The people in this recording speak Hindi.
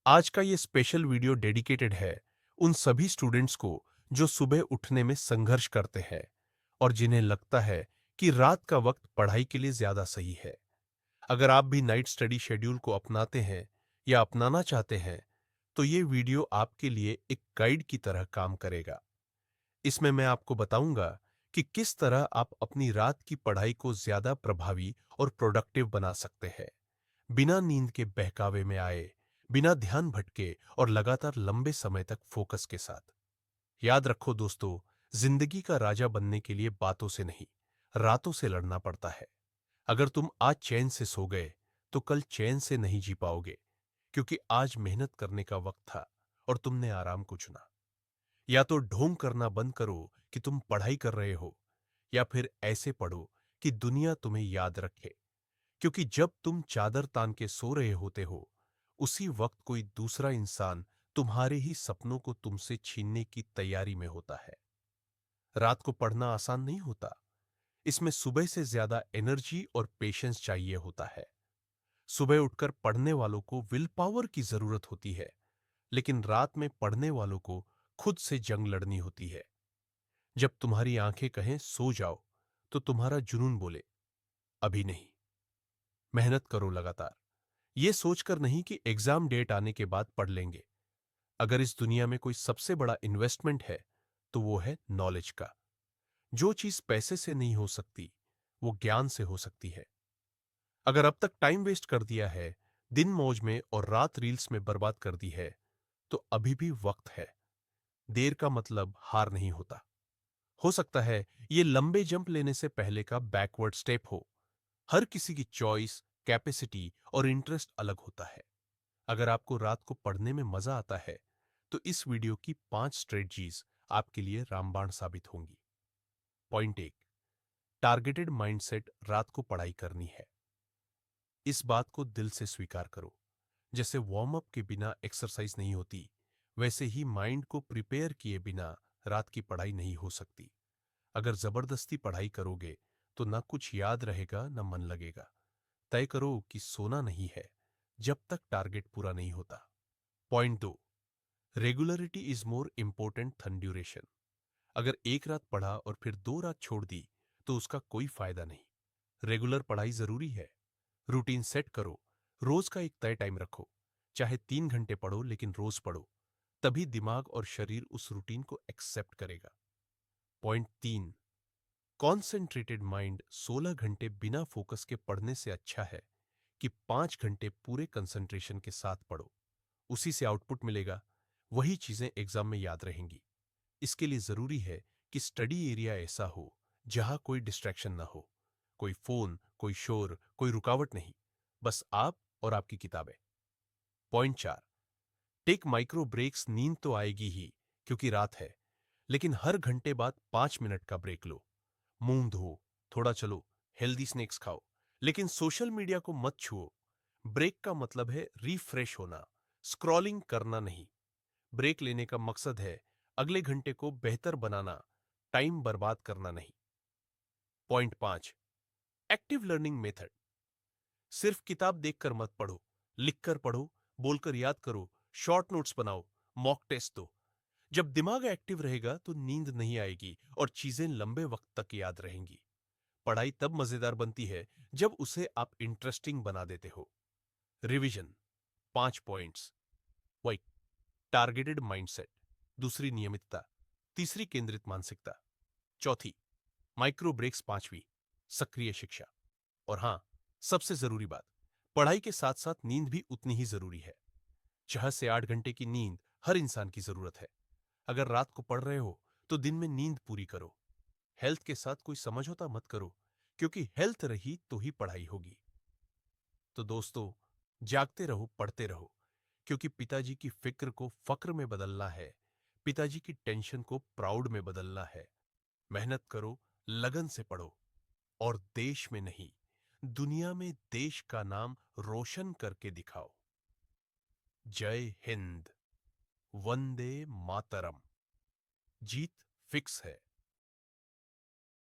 आज का ये स्पेशल वीडियो डेडिकेटेड है उन सभी स्टूडेंट्स को जो सुबह उठने में संघर्ष करते हैं और जिन्हें लगता है कि रात का वक्त पढ़ाई के लिए ज्यादा सही है। अगर आप भी नाइट स्टडी शेड्यूल को अपनाते हैं या अपनाना चाहते हैं, तो ये वीडियो आपके लिए एक गाइड की तरह काम करेगा। इसमें मैं आपको बताऊंगा कि किस तरह आप अपनी रात की पढ़ाई को ज्यादा प्रभावी और प्रोडक्टिव बना सकते हैं, बिना नींद के बहकावे में आए, बिना ध्यान भटके और लगातार लंबे समय तक फोकस के साथ। याद रखो दोस्तों, जिंदगी का राजा बनने के लिए बातों से नहीं, रातों से लड़ना पड़ता है। अगर तुम आज चैन से सो गए, तो कल चैन से नहीं जी पाओगे, क्योंकि आज मेहनत करने का वक्त था और तुमने आराम को चुना। या तो ढोंग करना बंद करो कि तुम पढ़ाई कर रहे हो, या फिर ऐसे पढ़ो कि दुनिया तुम्हें याद रखे। क्योंकि जब तुम चादर तान के सो रहे होते हो, उसी वक्त कोई दूसरा इंसान तुम्हारे ही सपनों को तुमसे छीनने की तैयारी में होता है। रात को पढ़ना आसान नहीं होता। इसमें सुबह से ज्यादा एनर्जी और पेशेंस चाहिए होता है। सुबह उठकर पढ़ने वालों को विल पावर की जरूरत होती है, लेकिन रात में पढ़ने वालों को खुद से जंग लड़नी होती है। जब तुम्हारी आंखें कहें सो जाओ, तो तुम्हारा जुनून बोले अभी नहीं। मेहनत करो लगातार, ये सोचकर नहीं कि एग्जाम डेट आने के बाद पढ़ लेंगे। अगर इस दुनिया में कोई सबसे बड़ा इन्वेस्टमेंट है, तो वो है नॉलेज का। जो चीज पैसे से नहीं हो सकती, वो ज्ञान से हो सकती है। अगर अब तक टाइम वेस्ट कर दिया है, दिन मौज में और रात रील्स में बर्बाद कर दी है, तो अभी भी वक्त है। देर का मतलब हार नहीं होता। हो सकता है ये लंबे जंप लेने से पहले का बैकवर्ड स्टेप हो। हर किसी की चॉइस, कैपेसिटी और इंटरेस्ट अलग होता है। अगर आपको रात को पढ़ने में मजा आता है, तो इस वीडियो की 5 स्ट्रेटजीज आपके लिए रामबाण साबित होंगी। Point 1, targeted mindset. रात को पढ़ाई करनी है, इस बात को दिल से स्वीकार करो। जैसे वार्म अप के बिना एक्सरसाइज नहीं होती, वैसे ही माइंड को प्रिपेयर किए बिना रात की पढ़ाई नहीं हो सकती। अगर जबरदस्ती पढ़ाई करोगे, तो ना कुछ याद रहेगा ना मन लगेगा। तय करो कि सोना नहीं है जब तक टारगेट पूरा नहीं होता। Point 2, regularity is more important थन ड्यूरेशन। अगर एक रात पढ़ा और फिर 2 रात छोड़ दी, तो उसका कोई फायदा नहीं। रेगुलर पढ़ाई जरूरी है। रूटीन सेट करो, रोज का एक तय टाइम रखो। चाहे 3 घंटे पढ़ो, लेकिन रोज पढ़ो। तभी दिमाग और शरीर उस रूटीन को एक्सेप्ट करेगा। Point 3, concentrated mind. 16 घंटे बिना फोकस के पढ़ने से अच्छा है कि 5 घंटे पूरे कंसंट्रेशन के साथ पढ़ो। उसी से आउटपुट मिलेगा, वही चीजें एग्जाम में याद रहेंगी। इसके लिए जरूरी है कि स्टडी एरिया ऐसा हो जहां कोई डिस्ट्रैक्शन ना हो। कोई फोन, कोई शोर, कोई रुकावट नहीं। बस आप और आपकी किताबें। Point 4, take micro breaks. नींद तो आएगी ही, क्योंकि रात है, लेकिन हर घंटे बाद 5 मिनट का ब्रेक लो। मुंह धो, थोड़ा चलो, हेल्दी स्नैक्स खाओ, लेकिन सोशल मीडिया को मत छुओ। ब्रेक का मतलब है रिफ्रेश होना, स्क्रॉलिंग करना नहीं। ब्रेक लेने का मकसद है अगले घंटे को बेहतर बनाना, टाइम बर्बाद करना नहीं। Point 5, active learning method. सिर्फ किताब देखकर मत पढ़ो, लिखकर पढ़ो, बोलकर याद करो, शॉर्ट नोट्स बनाओ, मॉक टेस्ट दो। जब दिमाग एक्टिव रहेगा, तो नींद नहीं आएगी और चीजें लंबे वक्त तक याद रहेंगी। पढ़ाई तब मजेदार बनती है जब उसे आप इंटरेस्टिंग बना देते हो। रिवीजन। 5 पॉइंट्स। वही, टारगेटेड माइंडसेट। दूसरी, नियमितता। तीसरी, केंद्रित मानसिकता। चौथी, माइक्रो ब्रेक्स। पांचवी, सक्रिय शिक्षा। और हां, सबसे जरूरी बात, पढ़ाई के साथ साथ नींद भी उतनी ही जरूरी है। 6 से 8 घंटे की नींद हर इंसान की जरूरत है। अगर रात को पढ़ रहे हो, तो दिन में नींद पूरी करो। हेल्थ के साथ कोई समझौता मत करो, क्योंकि हेल्थ रही तो ही पढ़ाई होगी। तो दोस्तों, जागते रहो, पढ़ते रहो, क्योंकि पिताजी की फिक्र को फक्र में बदलना है, पिताजी की टेंशन को प्राउड में बदलना है। मेहनत करो, लगन से पढ़ो, और देश में नहीं, दुनिया में देश का नाम रोशन करके दिखाओ। जय हिंद, वंदे मातरम। जीत फिक्स है।